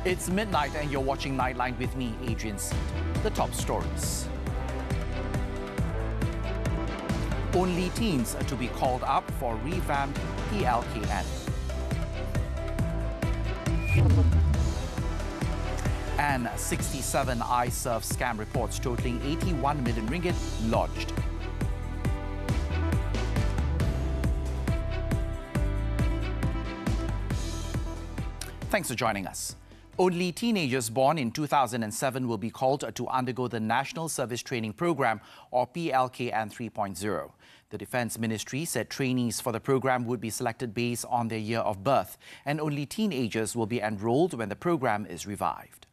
It's midnight and you're watching Nightline with me, Adrian Seet. The top stories. Only teens are to be called up for revamped PLKN. And 67 iServe scam reports totaling 81 million ringgit lodged. Thanks for joining us. Only teenagers born in 2007 will be called to undergo the National Service Training Program, or PLKN 3.0. The Defence Ministry said trainees for the program would be selected based on their year of birth, and only teenagers will be enrolled when the program is revived.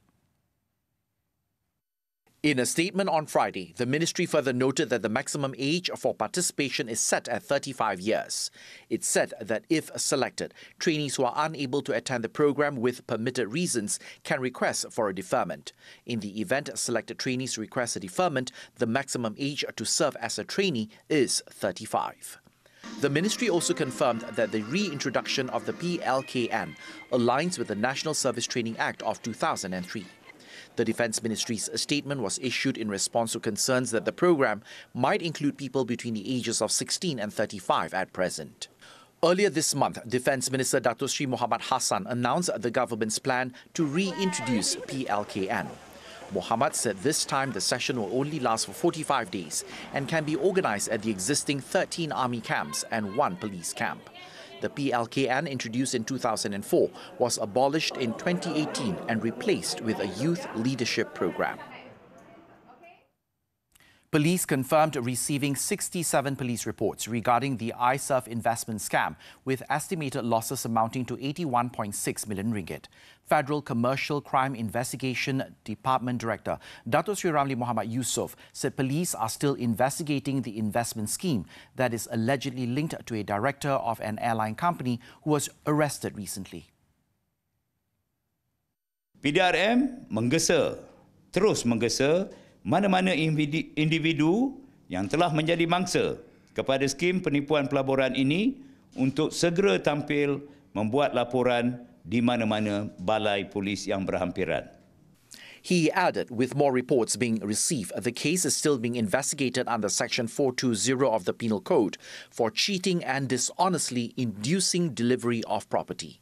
In a statement on Friday, the ministry further noted that the maximum age for participation is set at 35 years. It said that if selected, trainees who are unable to attend the program with permitted reasons can request for a deferment. In the event selected trainees request a deferment, the maximum age to serve as a trainee is 35. The ministry also confirmed that the reintroduction of the PLKN aligns with the National Service Training Act of 2003. The Defence Ministry's statement was issued in response to concerns that the program might include people between the ages of 16 and 35 at present. Earlier this month, Defence Minister Dato Sri Mohamad Hassan announced the government's plan to reintroduce PLKN. Mohamad said this time the session will only last for 45 days and can be organised at the existing 13 army camps and 1 police camp. The PLKN, introduced in 2004, was abolished in 2018 and replaced with a youth leadership program. Police confirmed receiving 67 police reports regarding the iServe investment scam, with estimated losses amounting to 81.6 million ringgit. Federal Commercial Crime Investigation Department Director Dato Sri Ramli Muhammad Yusof said police are still investigating the investment scheme that is allegedly linked to a director of an airline company who was arrested recently. PDRM terus menggesa mana-mana individu yang telah menjadi mangsa kepada skim penipuan pelaburan ini untuk segera tampil membuat laporan di mana-mana balai polis yang berhampiran. He added, with more reports being received, the case is still being investigated under Section 420 of the Penal Code for cheating and dishonestly inducing delivery of property.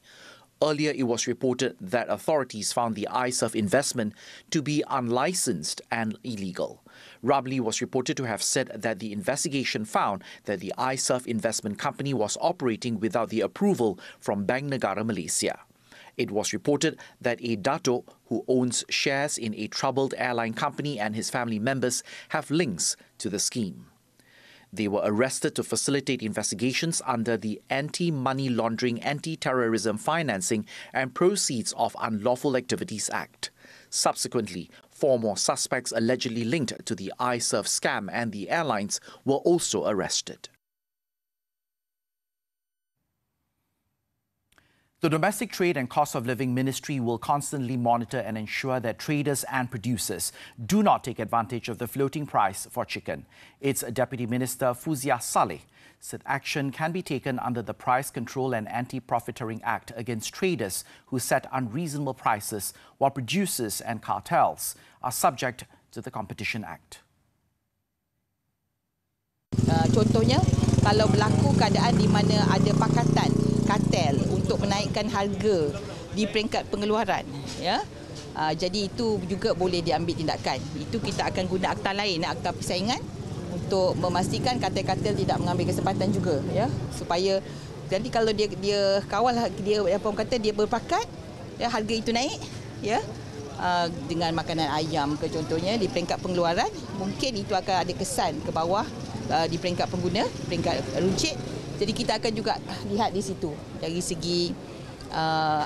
Earlier, it was reported that authorities found the iServe investment to be unlicensed and illegal. Ramli was reported to have said that the investigation found that the iServe investment company was operating without the approval from Bank Negara Malaysia. It was reported that a dato who owns shares in a troubled airline company and his family members have links to the scheme. They were arrested to facilitate investigations under the Anti-Money Laundering, Anti-Terrorism Financing and Proceeds of Unlawful Activities Act. Subsequently, 4 more suspects allegedly linked to the iServe scam and the airlines were also arrested. The Domestic Trade and Cost of Living Ministry will constantly monitor and ensure that traders and producers do not take advantage of the floating price for chicken. Its Deputy Minister Fuzia Saleh said action can be taken under the Price Control and Anti-Profiteering Act against traders who set unreasonable prices, while producers and cartels are subject to the Competition Act. Contohnya, kalau berlaku keadaan di mana ada pakatan kartel untuk menaikkan harga di peringkat pengeluaran, ya, jadi itu juga boleh diambil tindakan. Itu kita akan guna akta lain, akta persaingan, untuk memastikan kartel-kartel tidak mengambil kesempatan juga, ya, supaya nanti kalau dia kawal, dia apa orang kata, dia berpakat, ya, harga itu naik, ya, dengan makanan ayam ke contohnya di peringkat pengeluaran, mungkin itu akan ada kesan ke bawah di peringkat pengguna, peringkat runcit. Jadi kita akan juga lihat di situ dari segi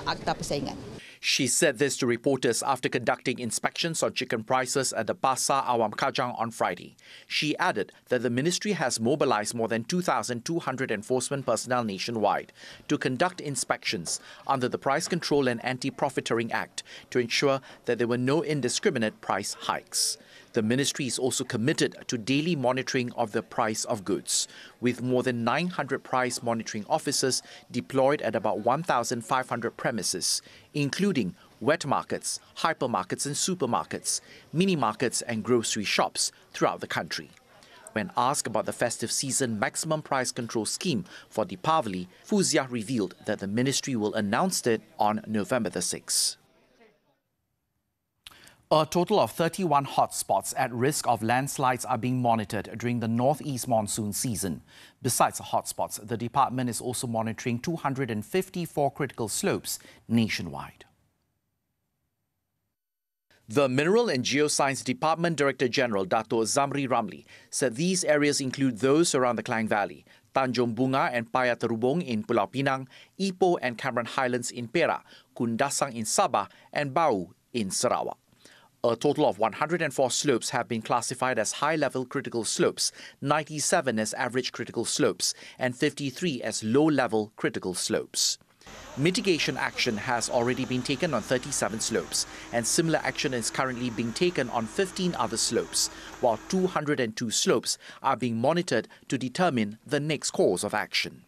akta persaingan. She said this to reporters after conducting inspections on chicken prices at the Pasar Awam Kajang on Friday. She added that the ministry has mobilized more than 2,200 enforcement personnel nationwide to conduct inspections under the Price Control and Anti-Profiteering Act to ensure that there were no indiscriminate price hikes. The ministry is also committed to daily monitoring of the price of goods, with more than 900 price monitoring officers deployed at about 1,500 premises, including wet markets, hypermarkets and supermarkets, mini markets and grocery shops throughout the country. When asked about the festive season maximum price control scheme for Deepavali, Fuzia revealed that the ministry will announce it on November the 6th. A total of 31 hotspots at risk of landslides are being monitored during the northeast monsoon season. Besides the hotspots, the department is also monitoring 254 critical slopes nationwide. The Mineral and Geoscience Department Director General Dato' Zamri Ramli said these areas include those around the Klang Valley, Tanjung Bunga and Paya Terubong in Pulau Pinang, Ipoh and Cameron Highlands in Perak, Kundasang in Sabah and Bau in Sarawak. A total of 104 slopes have been classified as high-level critical slopes, 97 as average critical slopes, and 53 as low-level critical slopes. Mitigation action has already been taken on 37 slopes, and similar action is currently being taken on 15 other slopes, while 202 slopes are being monitored to determine the next course of action.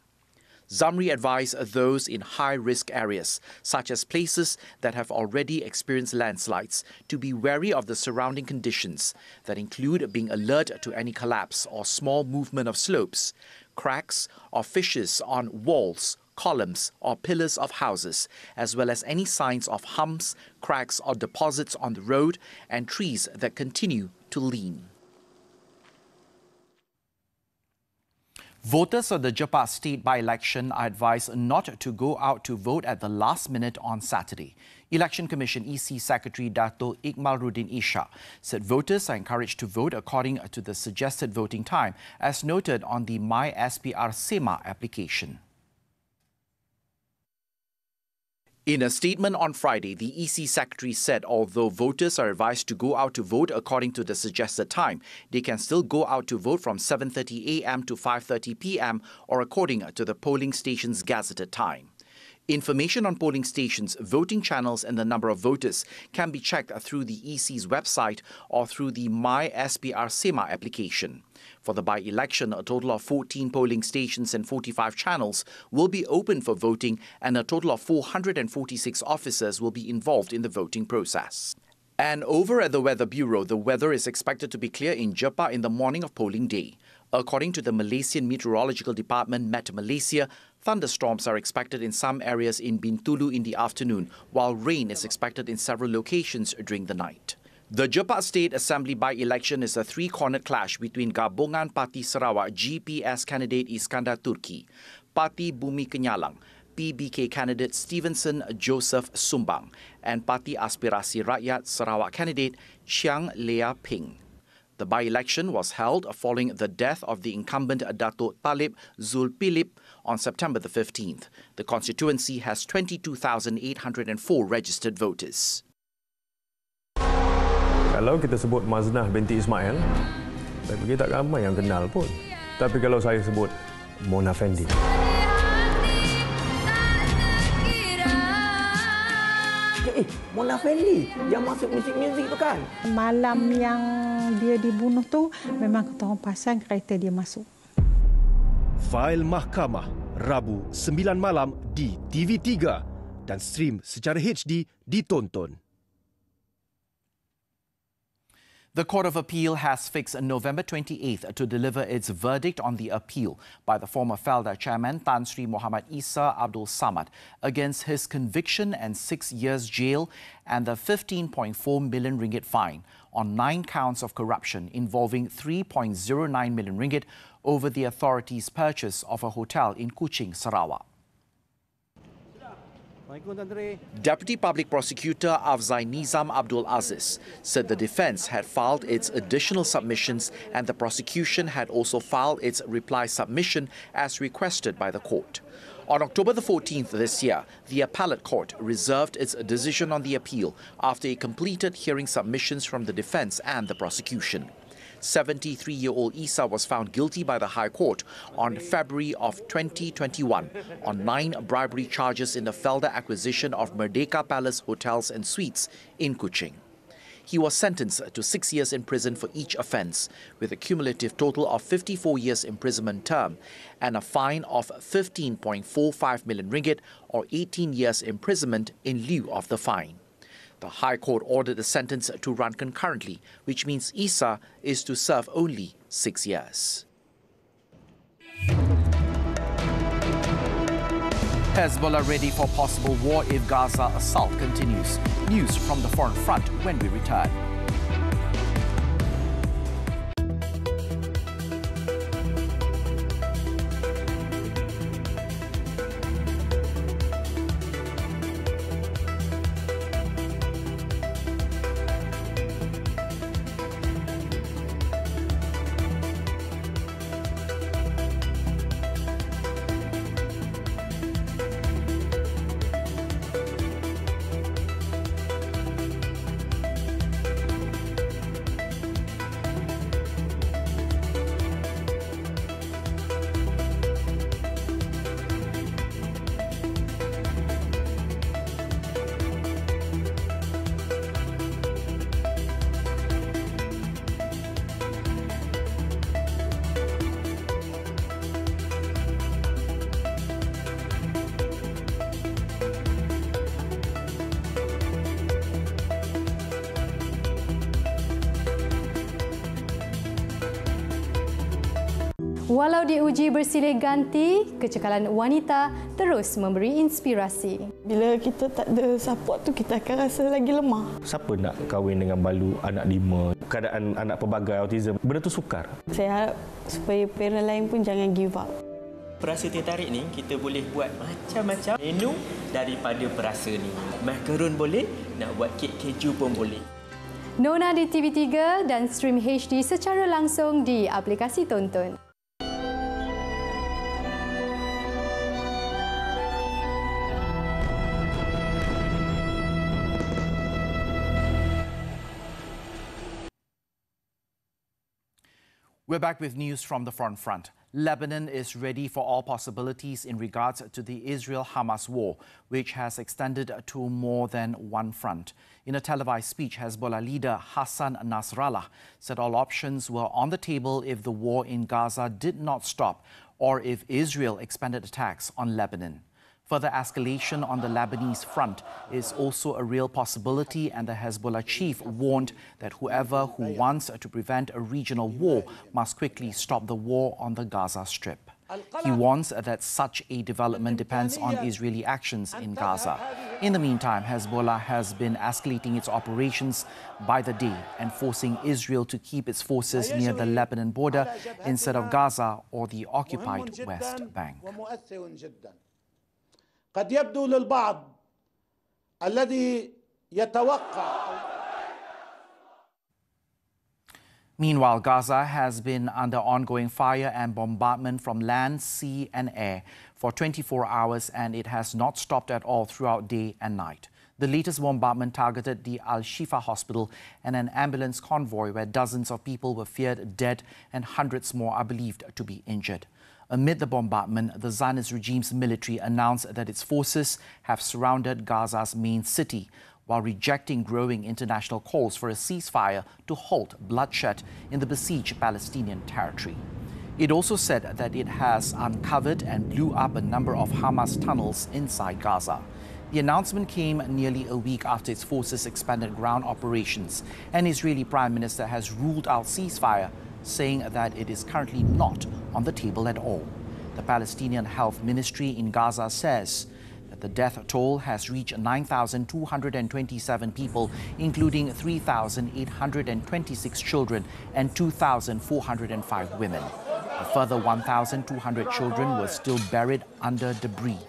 Zamri advised those in high-risk areas, such as places that have already experienced landslides, to be wary of the surrounding conditions that include being alert to any collapse or small movement of slopes, cracks or fissures on walls, columns or pillars of houses, as well as any signs of humps, cracks or deposits on the road and trees that continue to lean. Voters of the Jepas state by-election are advised not to go out to vote at the last minute on Saturday. Election Commission EC Secretary Dato' Iqmalruddin Ishak said voters are encouraged to vote according to the suggested voting time, as noted on the My SPR SEMA application. In a statement on Friday, the EC Secretary said although voters are advised to go out to vote according to the suggested time, they can still go out to vote from 7:30 a.m. to 5:30 p.m. or according to the polling station's gazetted time. Information on polling stations, voting channels and the number of voters can be checked through the EC's website or through the My SPR SEMA application. For the by-election, a total of 14 polling stations and 45 channels will be open for voting, and a total of 446 officers will be involved in the voting process. And over at the Weather Bureau, the weather is expected to be clear in Jepas in the morning of polling day. According to the Malaysian Meteorological Department, Met Malaysia, thunderstorms are expected in some areas in Bintulu in the afternoon, while rain is expected in several locations during the night. The Jepas State Assembly by-election is a three-cornered clash between Gabungan Parti Sarawak GPS candidate Iskandar Turki, Parti Bumi Kenyalang, PBK candidate Stevenson Joseph Sumbang, and Parti Aspirasi Rakyat Sarawak candidate Chiang Lea Ping. The by-election was held following the death of the incumbent Dato' Talib Zulkifli on September the 15th. The constituency has 22,804 registered voters. Kalau kita sebut Maznah binti Ismail, saya fikir tak ramai yang kenal pun. Tapi kalau saya sebut Mona Fendi. Mona Fendi yang masuk muzik-muzik tu kan. Malam yang dia dibunuh tu memang kita orang pasang kereta dia masuk. Fail Mahkamah, Rabu 9 malam di TV3 dan stream secara HD ditonton. The Court of Appeal has fixed November 28th to deliver its verdict on the appeal by the former Felda chairman Tan Sri Muhammad Isa Abdul Samad against his conviction and 6 years jail and the 15.4 million ringgit fine on 9 counts of corruption involving 3.09 million ringgit over the authorities' purchase of a hotel in Kuching, Sarawak. Deputy Public Prosecutor Afzai Nizam Abdul Aziz said the defence had filed its additional submissions and the prosecution had also filed its reply submission as requested by the court. On October the 14th this year, the appellate court reserved its decision on the appeal after it completed hearing submissions from the defence and the prosecution. 73-year-old Isa was found guilty by the High Court on February of 2021 on 9 bribery charges in the Felda acquisition of Merdeka Palace Hotels and Suites in Kuching. He was sentenced to 6 years in prison for each offence, with a cumulative total of 54 years imprisonment term and a fine of 15.45 million ringgit or 18 years imprisonment in lieu of the fine. The High Court ordered the sentence to run concurrently, which means Isa is to serve only 6 years. Hezbollah ready for possible war if Gaza assault continues. News from the foreign front when we return. Walau diuji bersilih ganti, kecekalan wanita terus memberi inspirasi. Bila kita tak ada support tu, kita akan rasa lagi lemah. Siapa nak kahwin dengan balu anak 5? Keadaan anak pelbagai autism, benda tu sukar. Saya harap supaya parent lain pun jangan give up. Perasa teh tarik ni, kita boleh buat macam-macam menu daripada perasa ni. Macaron boleh, nak buat kek keju pun boleh. Nona di TV3 dan stream HD secara langsung di aplikasi Tonton. We're back with news from the foreign front. Lebanon is ready for all possibilities in regards to the Israel-Hamas war, which has extended to more than one front. In a televised speech, Hezbollah leader Hassan Nasrallah said all options were on the table if the war in Gaza did not stop or if Israel expanded attacks on Lebanon. Further escalation on the Lebanese front is also a real possibility, and the Hezbollah chief warned that whoever who wants to prevent a regional war must quickly stop the war on the Gaza Strip. He warns that such a development depends on Israeli actions in Gaza. In the meantime, Hezbollah has been escalating its operations by the day and forcing Israel to keep its forces near the Lebanon border instead of Gaza or the occupied West Bank. قد يبدو للبعض الذي يتوقع. Meanwhile, Gaza has been under ongoing fire and bombardment from land, sea and air for 24 hours, and it has not stopped at all throughout day and night. The latest bombardment targeted the Al-Shifa hospital and an ambulance convoy where dozens of people were feared dead and hundreds more are believed to be injured. Amid the bombardment, the Zionist regime's military announced that its forces have surrounded Gaza's main city, while rejecting growing international calls for a ceasefire to halt bloodshed in the besieged Palestinian territory. It also said that it has uncovered and blew up a number of Hamas tunnels inside Gaza. The announcement came nearly a week after its forces expanded ground operations. An Israeli Prime Minister has ruled out ceasefire, saying that it is currently not on the table at all. The Palestinian Health Ministry in Gaza says that the death toll has reached 9,227 people, including 3,826 children and 2,405 women. A further 1,200 children were still buried under debris,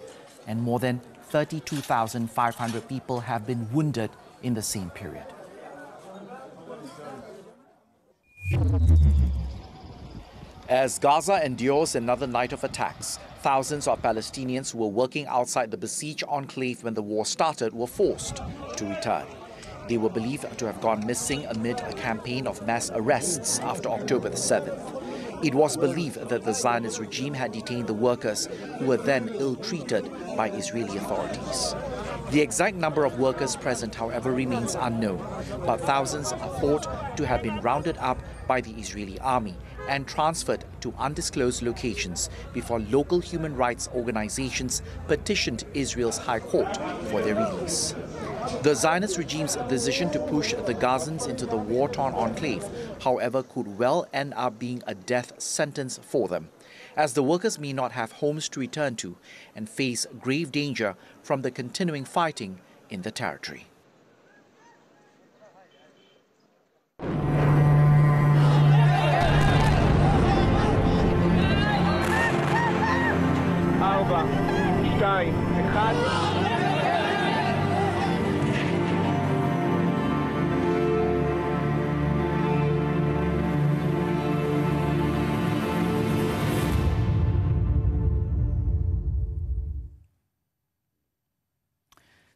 and more than 32,500 people have been wounded in the same period. As Gaza endures another night of attacks, thousands of Palestinians who were working outside the besieged enclave when the war started were forced to return. They were believed to have gone missing amid a campaign of mass arrests after October the 7th. It was believed that the Zionist regime had detained the workers who were then ill-treated by Israeli authorities. The exact number of workers present, however, remains unknown, but thousands are thought to have been rounded up by the Israeli army and transferred to undisclosed locations before local human rights organizations petitioned Israel's High Court for their release. The Zionist regime's decision to push the Gazans into the war-torn enclave, however, could well end up being a death sentence for them, as the workers may not have homes to return to and face grave danger from the continuing fighting in the territory.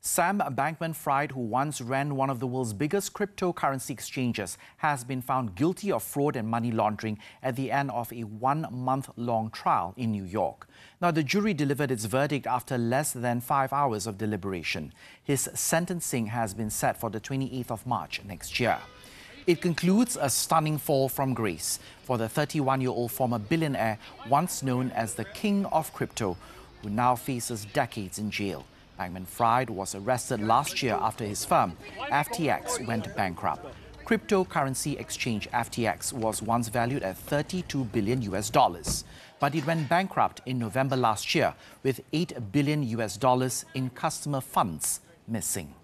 Sam Bankman-Fried, who once ran one of the world's biggest cryptocurrency exchanges, has been found guilty of fraud and money laundering at the end of a one-month-long trial in New York. Now, the jury delivered its verdict after less than 5 hours of deliberation. His sentencing has been set for the 28th of March next year. It concludes a stunning fall from grace for the 31-year-old former billionaire, once known as the King of Crypto, who now faces decades in jail. Bankman-Fried was arrested last year after his firm, FTX, went bankrupt. Cryptocurrency exchange FTX was once valued at $32 billion, but it went bankrupt in November last year with $8 billion in customer funds missing.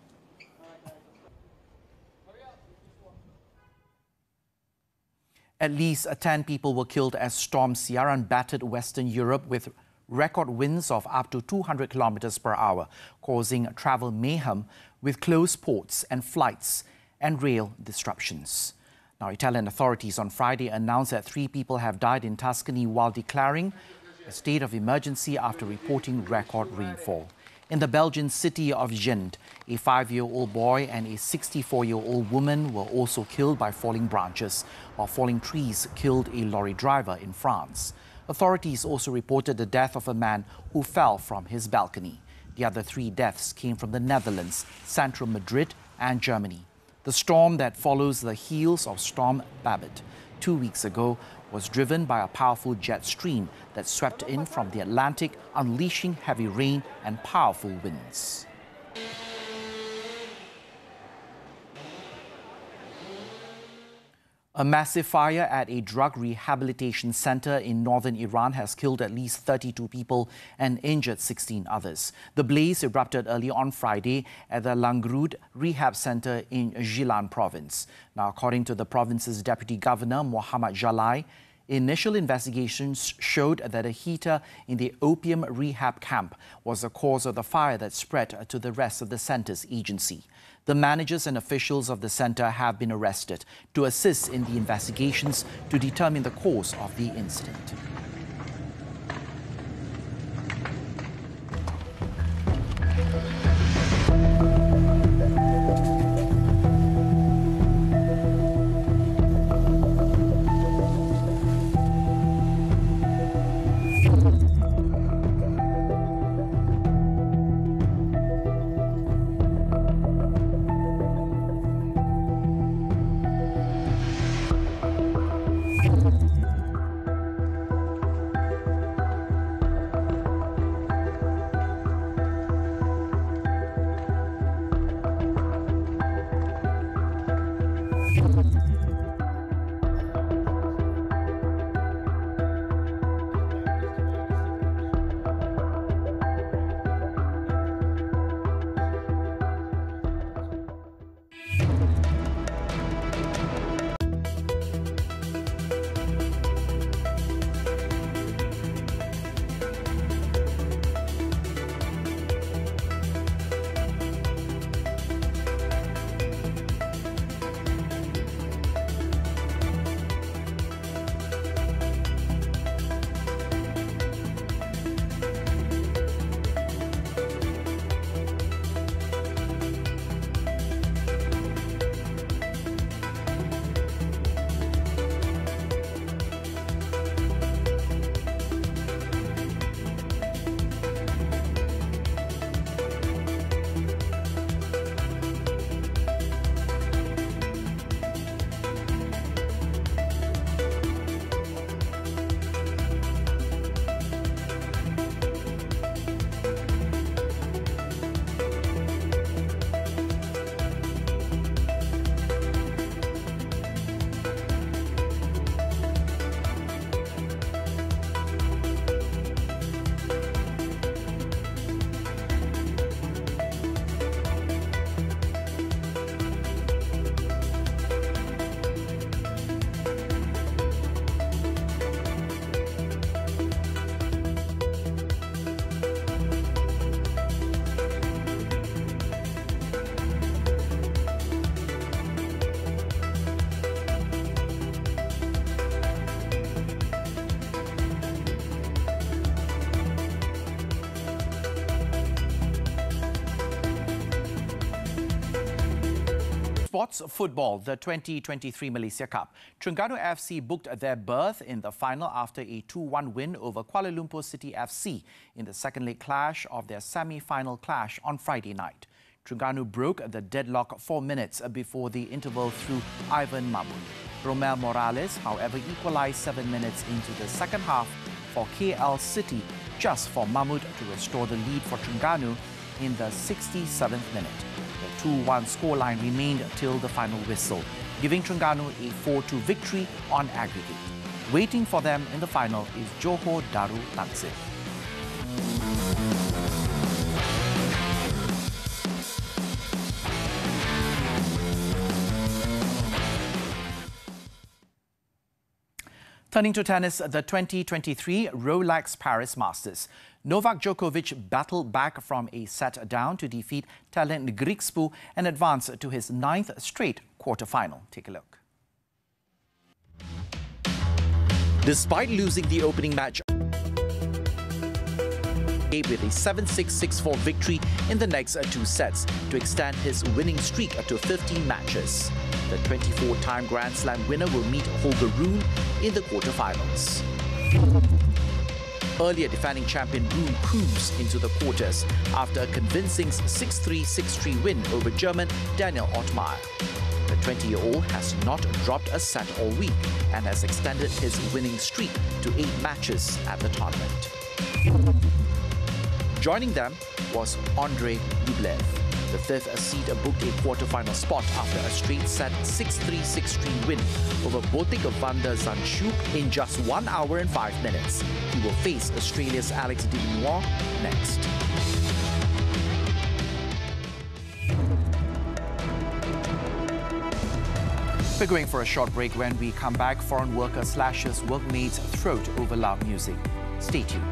At least 10 people were killed as Storm Ciarán battered Western Europe with record winds of up to 200 kilometers per hour, causing travel mayhem with closed ports and flights and rail disruptions. Now, Italian authorities on Friday announced that 3 people have died in Tuscany while declaring a state of emergency after reporting record rainfall. In the Belgian city of Gent, a 5-year-old boy and a 64-year-old woman were also killed by falling branches, while falling trees killed a lorry driver in France. Authorities also reported the death of a man who fell from his balcony. The other 3 deaths came from the Netherlands, central Madrid and Germany. The storm that follows the heels of Storm Babet 2 weeks ago was driven by a powerful jet stream that swept in from the Atlantic, unleashing heavy rain and powerful winds. A massive fire at a drug rehabilitation center in northern Iran has killed at least 32 people and injured 16 others. The blaze erupted early on Friday at the Langrud Rehab Center in Gilan province. Now, according to the province's deputy governor, Mohammad Jalai, initial investigations showed that a heater in the opium rehab camp was the cause of the fire that spread to the rest of the center's agency. The managers and officials of the center have been arrested to assist in the investigations to determine the cause of the incident. Sports football, the 2023 Malaysia Cup. Terengganu FC booked their berth in the final after a 2-1 win over Kuala Lumpur City FC in the second leg clash of their semi-final clash on Friday night. Terengganu broke the deadlock 4 minutes before the interval through Ivan Mahmud. Romel Morales, however, equalised 7 minutes into the second half for KL City, just for Mahmud to restore the lead for Terengganu in the 67th minute. The 2-1 scoreline remained till the final whistle, giving Terengganu a 4-2 victory on aggregate. Waiting for them in the final is Johor Darul Takzir. Turning to tennis, the 2023 Rolex Paris Masters. Novak Djokovic battled back from a set down to defeat Talent Griekspoor and advance to his 9th straight quarter-final. Take a look. Despite losing the opening match with a 7-6, 6-4 victory in the next 2 sets to extend his winning streak to 15 matches. The 24-time Grand Slam winner will meet Holger Rune in the quarterfinals. Earlier defending champion Rune cruised into the quarters after a convincing 6-3, 6-3 win over German Daniel Ottmeier. The 20-year-old has not dropped a set all week and has extended his winning streak to 8 matches at the tournament. Joining them was Andre Rublev. The 5th seed booked a quarter-final spot after a straight-set 6-3, 6-3 win over Botic van der Zandschulp in just 1 hour and 5 minutes. He will face Australia's Alex de Minaur next. We're going for a short break. When we come back, foreign worker slashes workmate's throat over loud music. Stay tuned.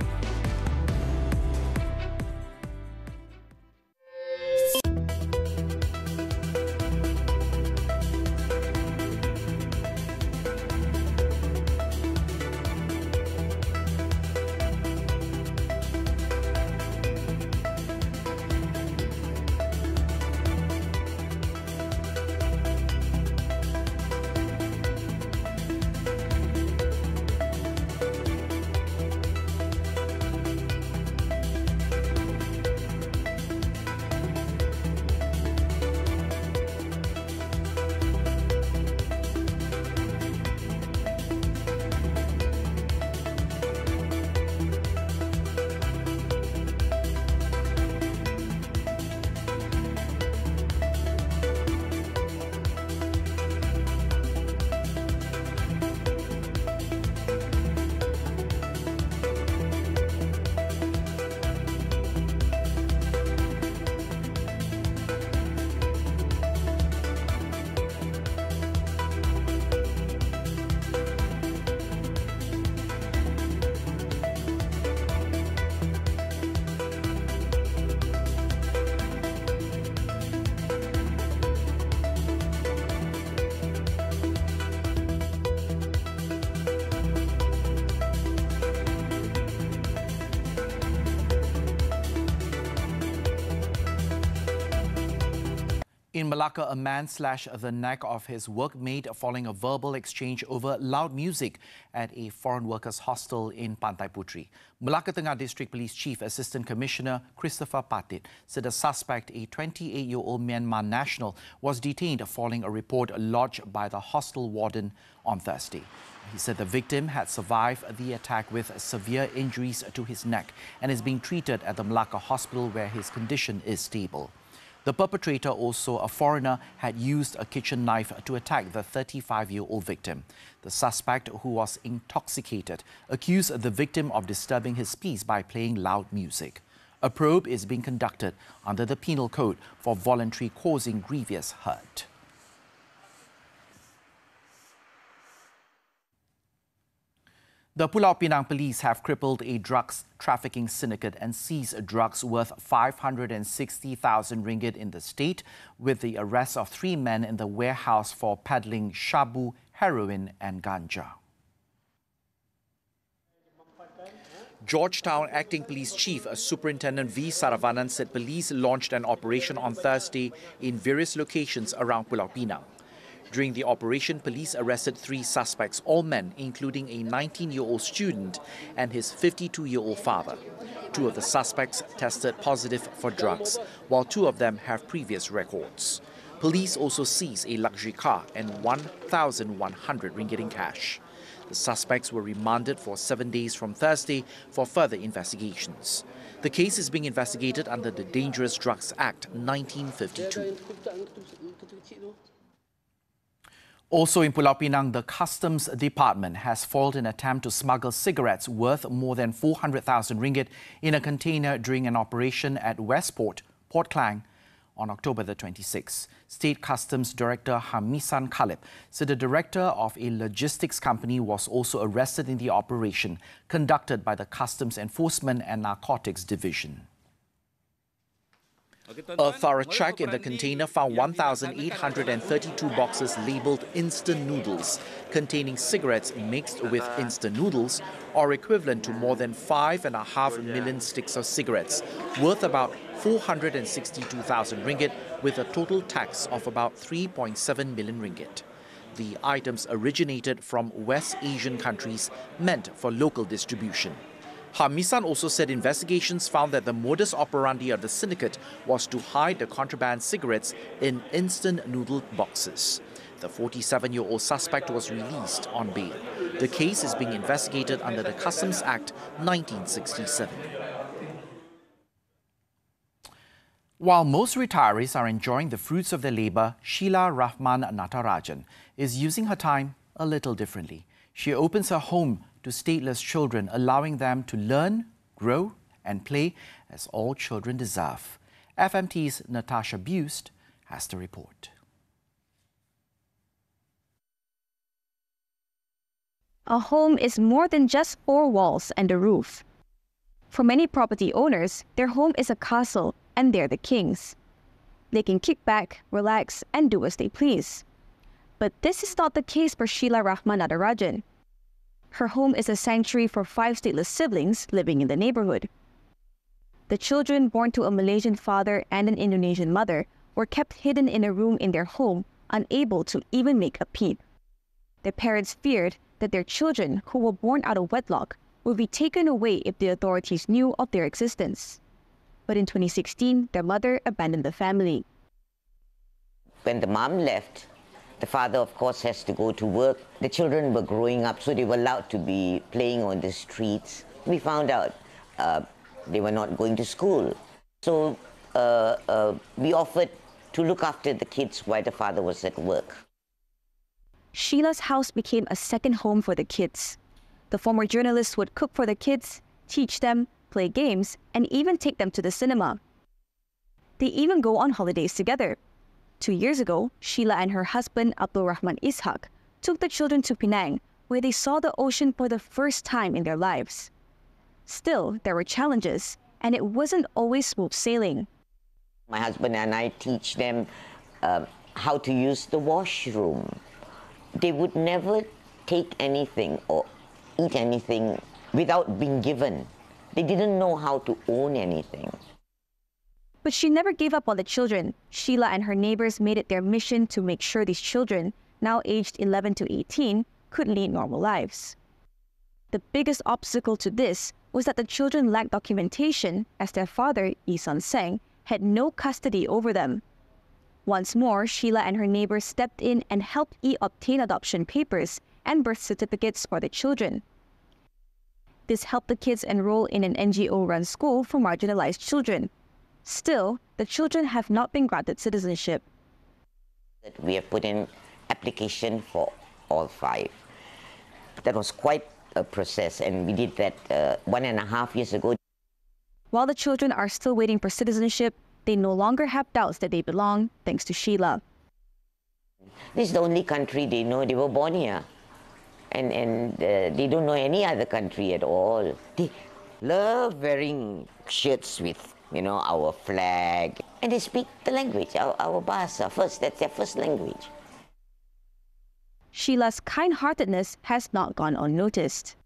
In Malacca, a man slashed the neck of his workmate following a verbal exchange over loud music at a foreign workers' hostel in Pantai Puteri. Malacca Tengah District Police Chief Assistant Commissioner Christopher Patit said the suspect, a 28-year-old Myanmar national, was detained following a report lodged by the hostel warden on Thursday. He said the victim had survived the attack with severe injuries to his neck and is being treated at the Malacca hospital where his condition is stable. The perpetrator, also a foreigner, had used a kitchen knife to attack the 35-year-old victim. The suspect, who was intoxicated, accused the victim of disturbing his peace by playing loud music. A probe is being conducted under the Penal Code for voluntary causing grievous hurt. The Pulau Pinang police have crippled a drugs trafficking syndicate and seized drugs worth 560,000 ringgit in the state, with the arrest of 3 men in the warehouse for peddling shabu, heroin and ganja. Georgetown Acting Police Chief Superintendent V. Saravanan said police launched an operation on Thursday in various locations around Pulau Pinang. During the operation, police arrested 3 suspects, all men, including a 19-year-old student and his 52-year-old father. 2 of the suspects tested positive for drugs, while 2 of them have previous records. Police also seized a luxury car and 1,100 ringgit in cash. The suspects were remanded for 7 days from Thursday for further investigations. The case is being investigated under the Dangerous Drugs Act 1952. Also in Pulau Pinang, the Customs Department has foiled an attempt to smuggle cigarettes worth more than 400,000 ringgit in a container during an operation at Westport, Port Klang, on October the 26th. State Customs Director Hamisan Khalib said the director of a logistics company was also arrested in the operation conducted by the Customs Enforcement and Narcotics Division. A thorough check in the container found 1,832 boxes labelled instant noodles, containing cigarettes mixed with instant noodles, or equivalent to more than 5.5 million sticks of cigarettes, worth about 462,000 ringgit, with a total tax of about 3.7 million ringgit. The items originated from West Asian countries meant for local distribution. Hamisan also said investigations found that the modus operandi of the syndicate was to hide the contraband cigarettes in instant noodle boxes. The 47-year-old suspect was released on bail. The case is being investigated under the Customs Act 1967. While most retirees are enjoying the fruits of their labour, Sheila Rahman Natarajan is using her time a little differently. She opens her home to stateless children, allowing them to learn, grow and play as all children deserve. FMT's Natasha Bust has the report. A home is more than just 4 walls and a roof. For many property owners, their home is a castle and they're the kings. They can kick back, relax and do as they please. But this is not the case for Sheila Rahman Natarajan. Her home is a sanctuary for 5 stateless siblings living in the neighborhood. The children born to a Malaysian father and an Indonesian mother were kept hidden in a room in their home, unable to even make a peep. Their parents feared that their children, who were born out of wedlock, would be taken away if the authorities knew of their existence. But in 2016, their mother abandoned the family. When the mom left, the father, of course, has to go to work. The children were growing up, so they were allowed to be playing on the streets. We found out they were not going to school. So we offered to look after the kids while the father was at work. Sheila's house became a second home for the kids. The former journalist would cook for the kids, teach them, play games, and even take them to the cinema. They even go on holidays together. 2 years ago, Sheila and her husband, Abdul Rahman Ishaq, took the children to Penang, where they saw the ocean for the first time in their lives. Still, there were challenges, and it wasn't always smooth sailing. My husband and I teach them how to use the washroom. They would never take anything or eat anything without being given. They didn't know how to own anything. But she never gave up on the children. Sheila and her neighbors made it their mission to make sure these children, now aged 11 to 18, could lead normal lives. The biggest obstacle to this was that the children lacked documentation, as their father, Isan Seng, had no custody over them. Once more, Sheila and her neighbors stepped in and helped obtain adoption papers and birth certificates for the children. This helped the kids enroll in an NGO-run school for marginalized children. Still, the children have not been granted citizenship. We have put in application for all 5. That was quite a process, and we did that 1.5 years ago. While the children are still waiting for citizenship, they no longer have doubts that they belong, thanks to Sheila. This is the only country they know. They were born here. And they don't know any other country at all. They love wearing shirts with, our flag. And they speak the language, our Bahasa first. That's their first language. Sheila's kind-heartedness has not gone unnoticed.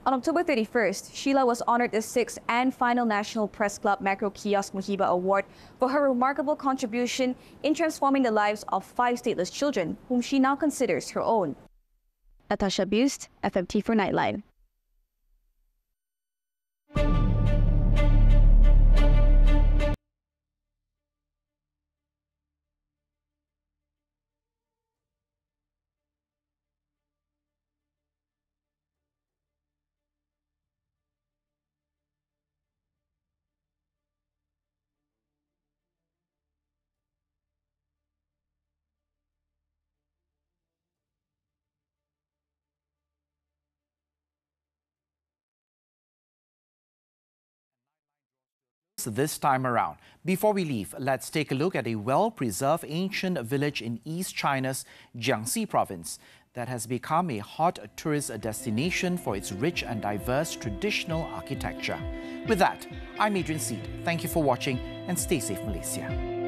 On October 31st, Sheila was honored the 6th and final National Press Club Macro Kiosk Muhibah Award for her remarkable contribution in transforming the lives of 5 stateless children, whom she now considers her own. Natasha Bust, FMT for Nightline. This time around. Before we leave, let's take a look at a well-preserved ancient village in East China's Jiangxi province that has become a hot tourist destination for its rich and diverse traditional architecture. With that, I'm Adrian Seet. Thank you for watching and stay safe, Malaysia.